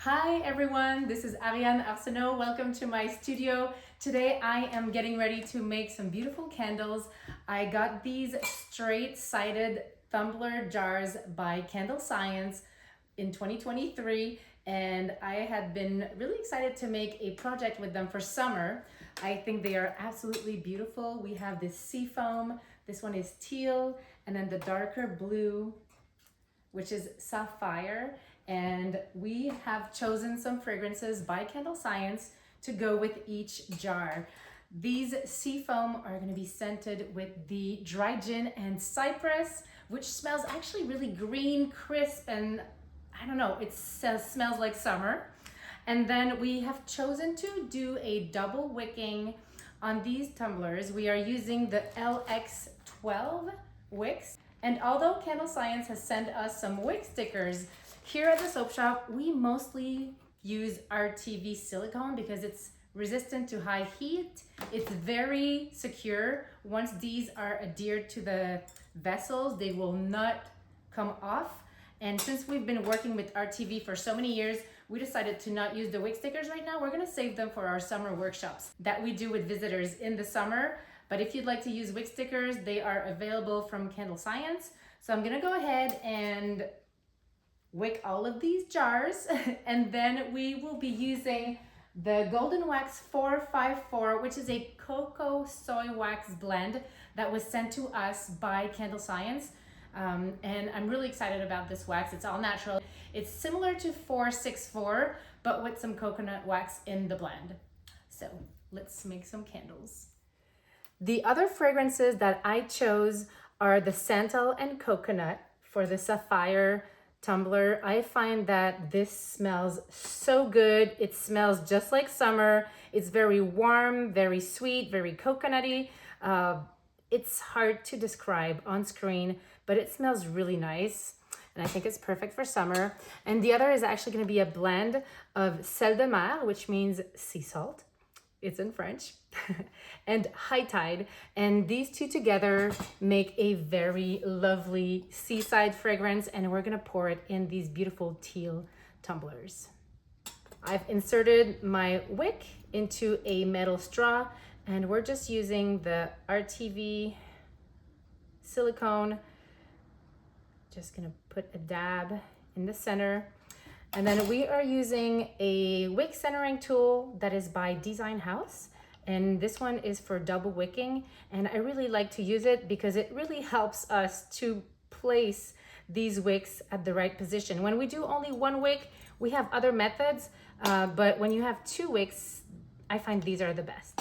Hi everyone, this is Ariane Arsenault. Welcome to my studio. Today I am getting ready to make some beautiful candles. I got these straight-sided tumbler jars by Candle Science in 2023, and I had been really excited to make a project with them for summer. I think they are absolutely beautiful. We have this sea foam, this one is teal, and then the darker blue, which is sapphire. And we have chosen some fragrances by Candle Science to go with each jar. These sea foam are going to be scented with the dry gin and cypress, which smells actually really green, crisp, and I don't know, it smells like summer. And then we have chosen to do a double wicking on these tumblers. We are using the LX12 wicks. And although Candle Science has sent us some wick stickers, here at the soap shop, we mostly use RTV silicone because it's resistant to high heat. It's very secure. Once these are adhered to the vessels, they will not come off. And since we've been working with RTV for so many years, we decided to not use the wick stickers right now. We're gonna save them for our summer workshops that we do with visitors in the summer. But if you'd like to use wick stickers, they are available from Candle Science. So I'm gonna go ahead and wick all of these jars and then we will be using the Golden Wax 454, which is a cocoa soy wax blend that was sent to us by Candle Science. And I'm really excited about this wax. It's all natural. It's similar to 464, but with some coconut wax in the blend. So let's make some candles. The other fragrances that I chose are the santal and coconut for the sapphire tumbler. I find that this smells so good. It smells just like summer. It's very warm, very sweet, very coconutty. It's hard to describe on screen, but it smells really nice. And I think it's perfect for summer. And the other is actually going to be a blend of sel de mer, which means sea salt. It's in French, and high tide. And these two together make a very lovely seaside fragrance, and we're gonna pour it in these beautiful teal tumblers. I've inserted my wick into a metal straw, and we're just using the RTV silicone. Just gonna put a dab in the center. And then we are using a wick centering tool that is by Design House. And this one is for double wicking. And I really like to use it because it really helps us to place these wicks at the right position. When we do only one wick, we have other methods, but when you have two wicks, I find these are the best.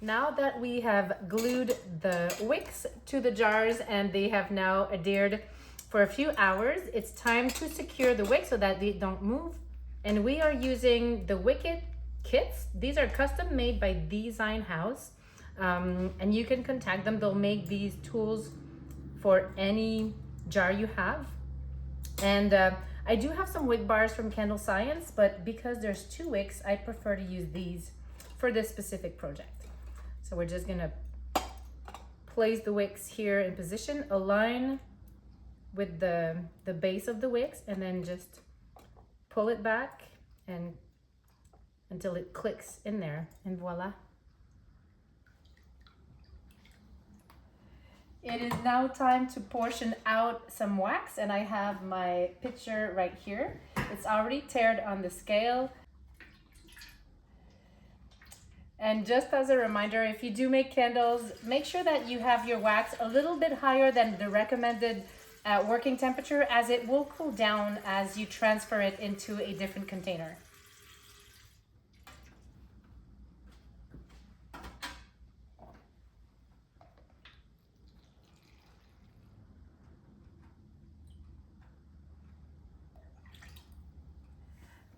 Now that we have glued the wicks to the jars and they have now adhered for a few hours, it's time to secure the wicks so that they don't move. And we are using the Wicket kits. These are custom made by Design House. And you can contact them. They'll make these tools for any jar you have. And I do have some wick bars from Candle Science, but because there's two wicks, I prefer to use these for this specific project. So we're just gonna place the wicks here in position, align with the base of the wicks, and then just pull it back and until it clicks in there, and voila. It is now time to portion out some wax, and I have my pitcher right here. It's already tiered on the scale. And just as a reminder, if you do make candles, make sure that you have your wax a little bit higher than the recommended working temperature, as it will cool down as you transfer it into a different container.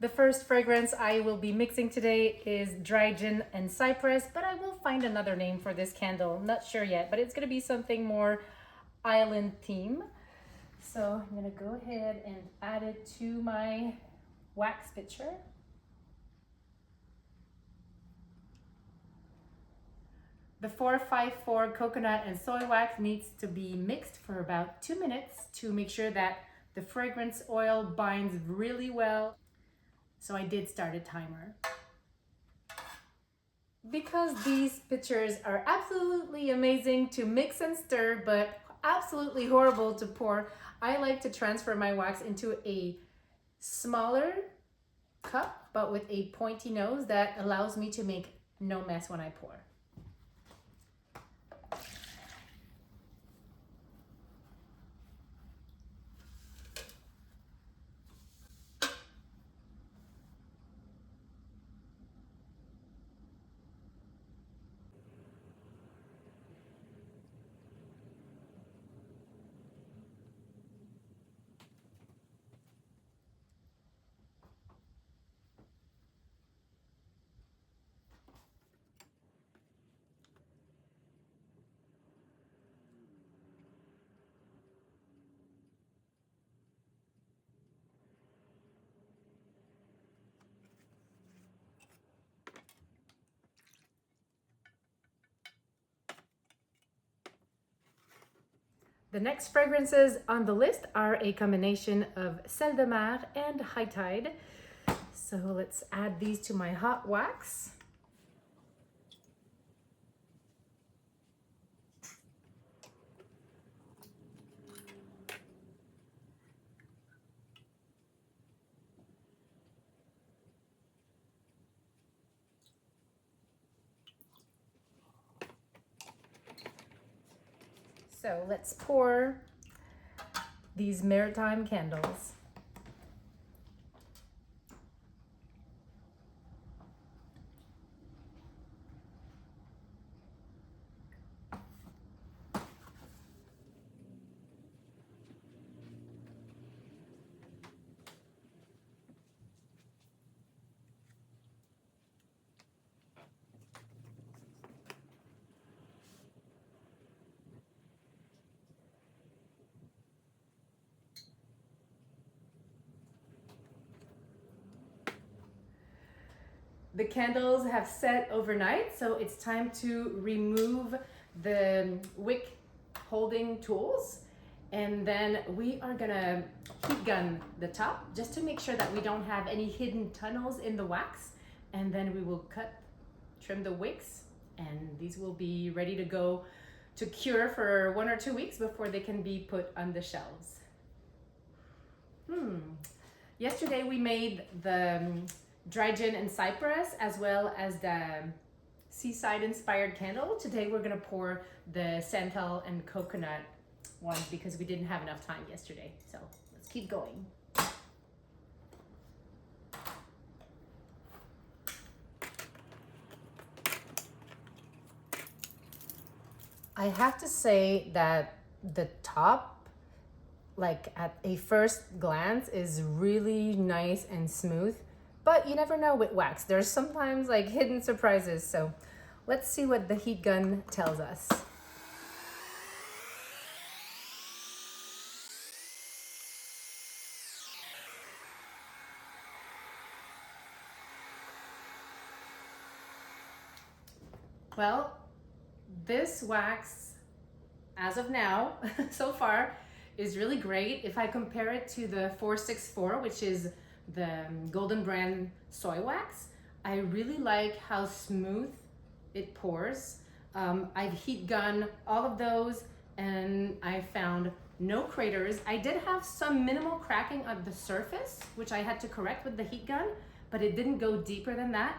The first fragrance I will be mixing today is dry gin and cypress, but I will find another name for this candle. Not sure yet, but it's gonna be something more island theme. So I'm gonna go ahead and add it to my wax pitcher. The 454 coconut and soy wax needs to be mixed for about 2 minutes to make sure that the fragrance oil binds really well. So I did start a timer. Because these pitchers are absolutely amazing to mix and stir, but absolutely horrible to pour, I like to transfer my wax into a smaller cup, but with a pointy nose that allows me to make no mess when I pour. The next fragrances on the list are a combination of Sel de Mer and High Tide. So let's add these to my hot wax. So let's pour these maritime candles. The candles have set overnight, so it's time to remove the wick holding tools. And then we are gonna heat gun the top just to make sure that we don't have any hidden tunnels in the wax. And then we will trim the wicks, and these will be ready to go to cure for 1 or 2 weeks before they can be put on the shelves. Yesterday we made the dry gin and cypress as well as the seaside inspired candle. Today we're gonna pour the santal and coconut one because we didn't have enough time yesterday. So let's keep going. I have to say that the top, like at a first glance, is really nice and smooth. But you never know with wax. There's sometimes like hidden surprises. So let's see what the heat gun tells us. Well, this wax, as of now, so far, is really great. If I compare it to the 464, which is the Golden Brand Soy Wax, I really like how smooth it pours. I've heat gunned all of those and I found no craters. I did have some minimal cracking on the surface, which I had to correct with the heat gun, but it didn't go deeper than that.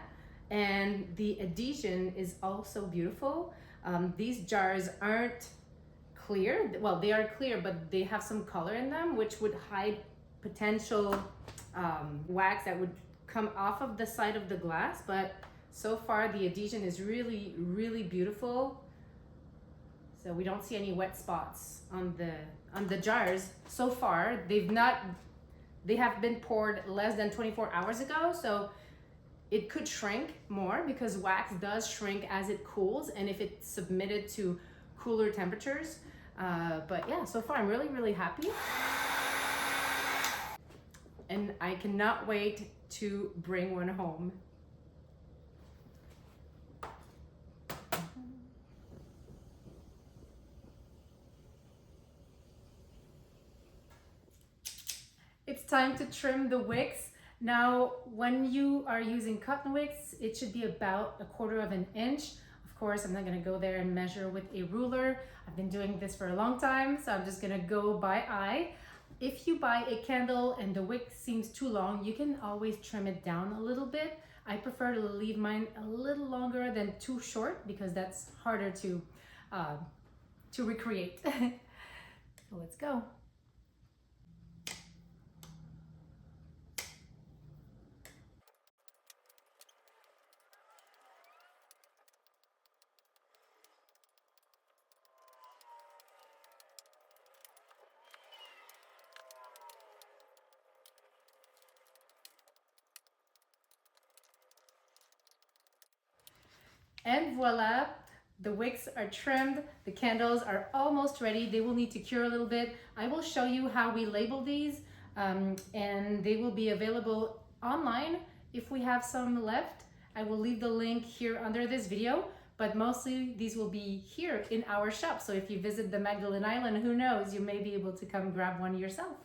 And the adhesion is also beautiful. These jars aren't clear. Well, they are clear, but they have some color in them, which would hide potential wax that would come off of the side of the glass. But so far the adhesion is really, really beautiful. So we don't see any wet spots on the jars so far. They've not they have been poured less than 24 hours ago, so it could shrink more because wax does shrink as it cools and if it's submitted to cooler temperatures. But yeah, so far I'm really, really happy. And I cannot wait to bring one home. It's time to trim the wicks. Now, when you are using cotton wicks, it should be about 1/4 of an inch. Of course, I'm not gonna go there and measure with a ruler. I've been doing this for a long time, so I'm just gonna go by eye. If you buy a candle and the wick seems too long, you can always trim it down a little bit. I prefer to leave mine a little longer than too short because that's harder to recreate. So let's go. And voila, the wicks are trimmed. The candles are almost ready. They will need to cure a little bit. I will show you how we label these and they will be available online if we have some left. I will leave the link here under this video, but mostly these will be here in our shop. So if you visit the Magdalen Island, who knows, you may be able to come grab one yourself.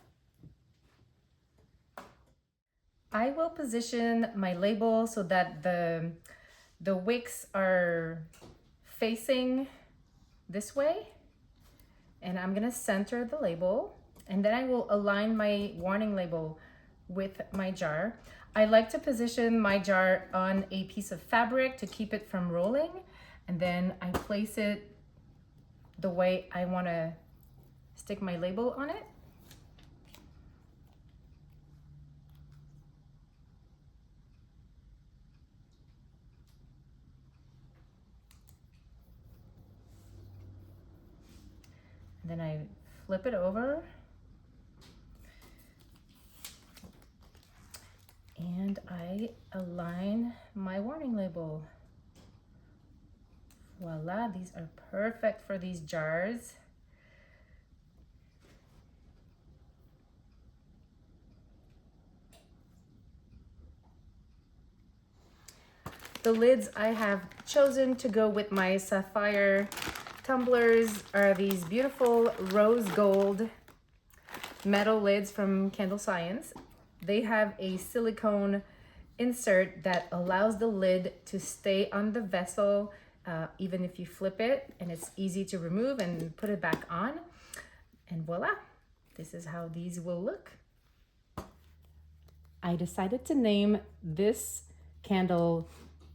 I will position my label so that the wicks are facing this way, and I'm gonna center the label, and then I will align my warning label with my jar. I like to position my jar on a piece of fabric to keep it from rolling, and then I place it the way I wanna stick my label on it. Then I flip it over and I align my warning label. Voila, these are perfect for these jars. The lids I have chosen to go with my sapphire tumblers are these beautiful rose gold metal lids from Candle Science. They have a silicone insert that allows the lid to stay on the vessel even if you flip it, and it's easy to remove and put it back on. And voila, this is how these will look. I decided to name this candle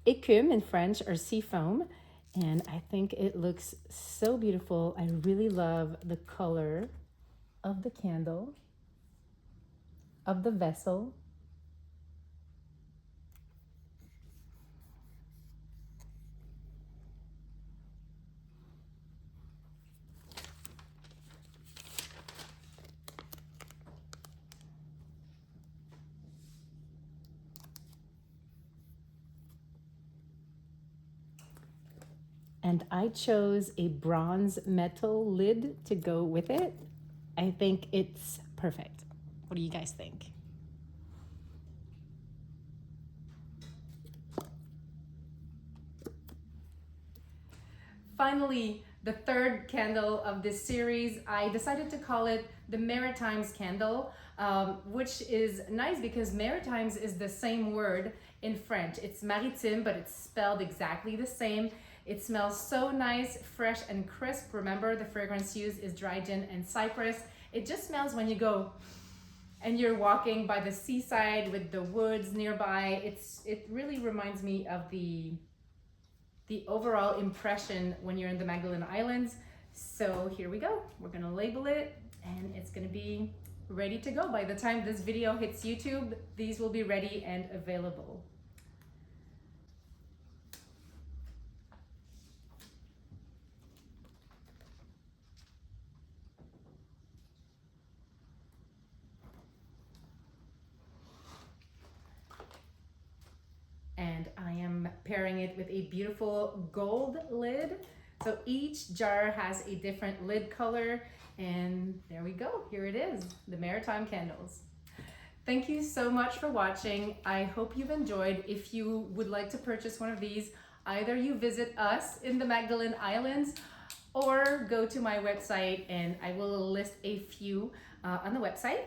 écume in French, or sea foam, and I think it looks so beautiful. I really love the color of the candle, of the vessel. And I chose a bronze metal lid to go with it. I think it's perfect. What do you guys think? Finally, the third candle of this series, I decided to call it the Maritimes candle, which is nice because Maritimes is the same word in French. It's maritime, but it's spelled exactly the same. It smells so nice, fresh and crisp. Remember, the fragrance used is dry gin and cypress. It just smells when you go and you're walking by the seaside with the woods nearby. It really reminds me of the overall impression when you're in the Magdalen Islands. So here we go. We're gonna label it and it's gonna be ready to go. By the time this video hits YouTube, these will be ready and available. pairing it with a beautiful gold lid. So each jar has a different lid color, and there we go. Here it is, the Maritime candles. Thank you so much for watching. I hope you've enjoyed. If you would like to purchase one of these, either you visit us in the Magdalene Islands or go to my website, and I will list a few on the website.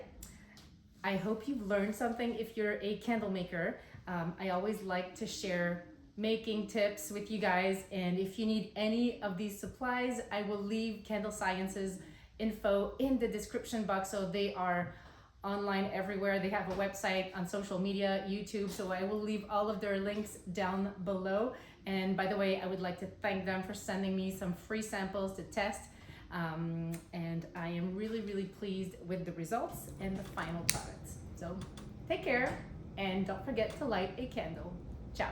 I hope you've learned something if you're a candle maker. I always like to share making tips with you guys, and if you need any of these supplies, I will leave Candle Science's info in the description box. So they are online everywhere. They have a website, on social media, YouTube, so I will leave all of their links down below. And by the way, I would like to thank them for sending me some free samples to test, and I am really pleased with the results and the final products. So take care, and don't forget to light a candle. Ciao.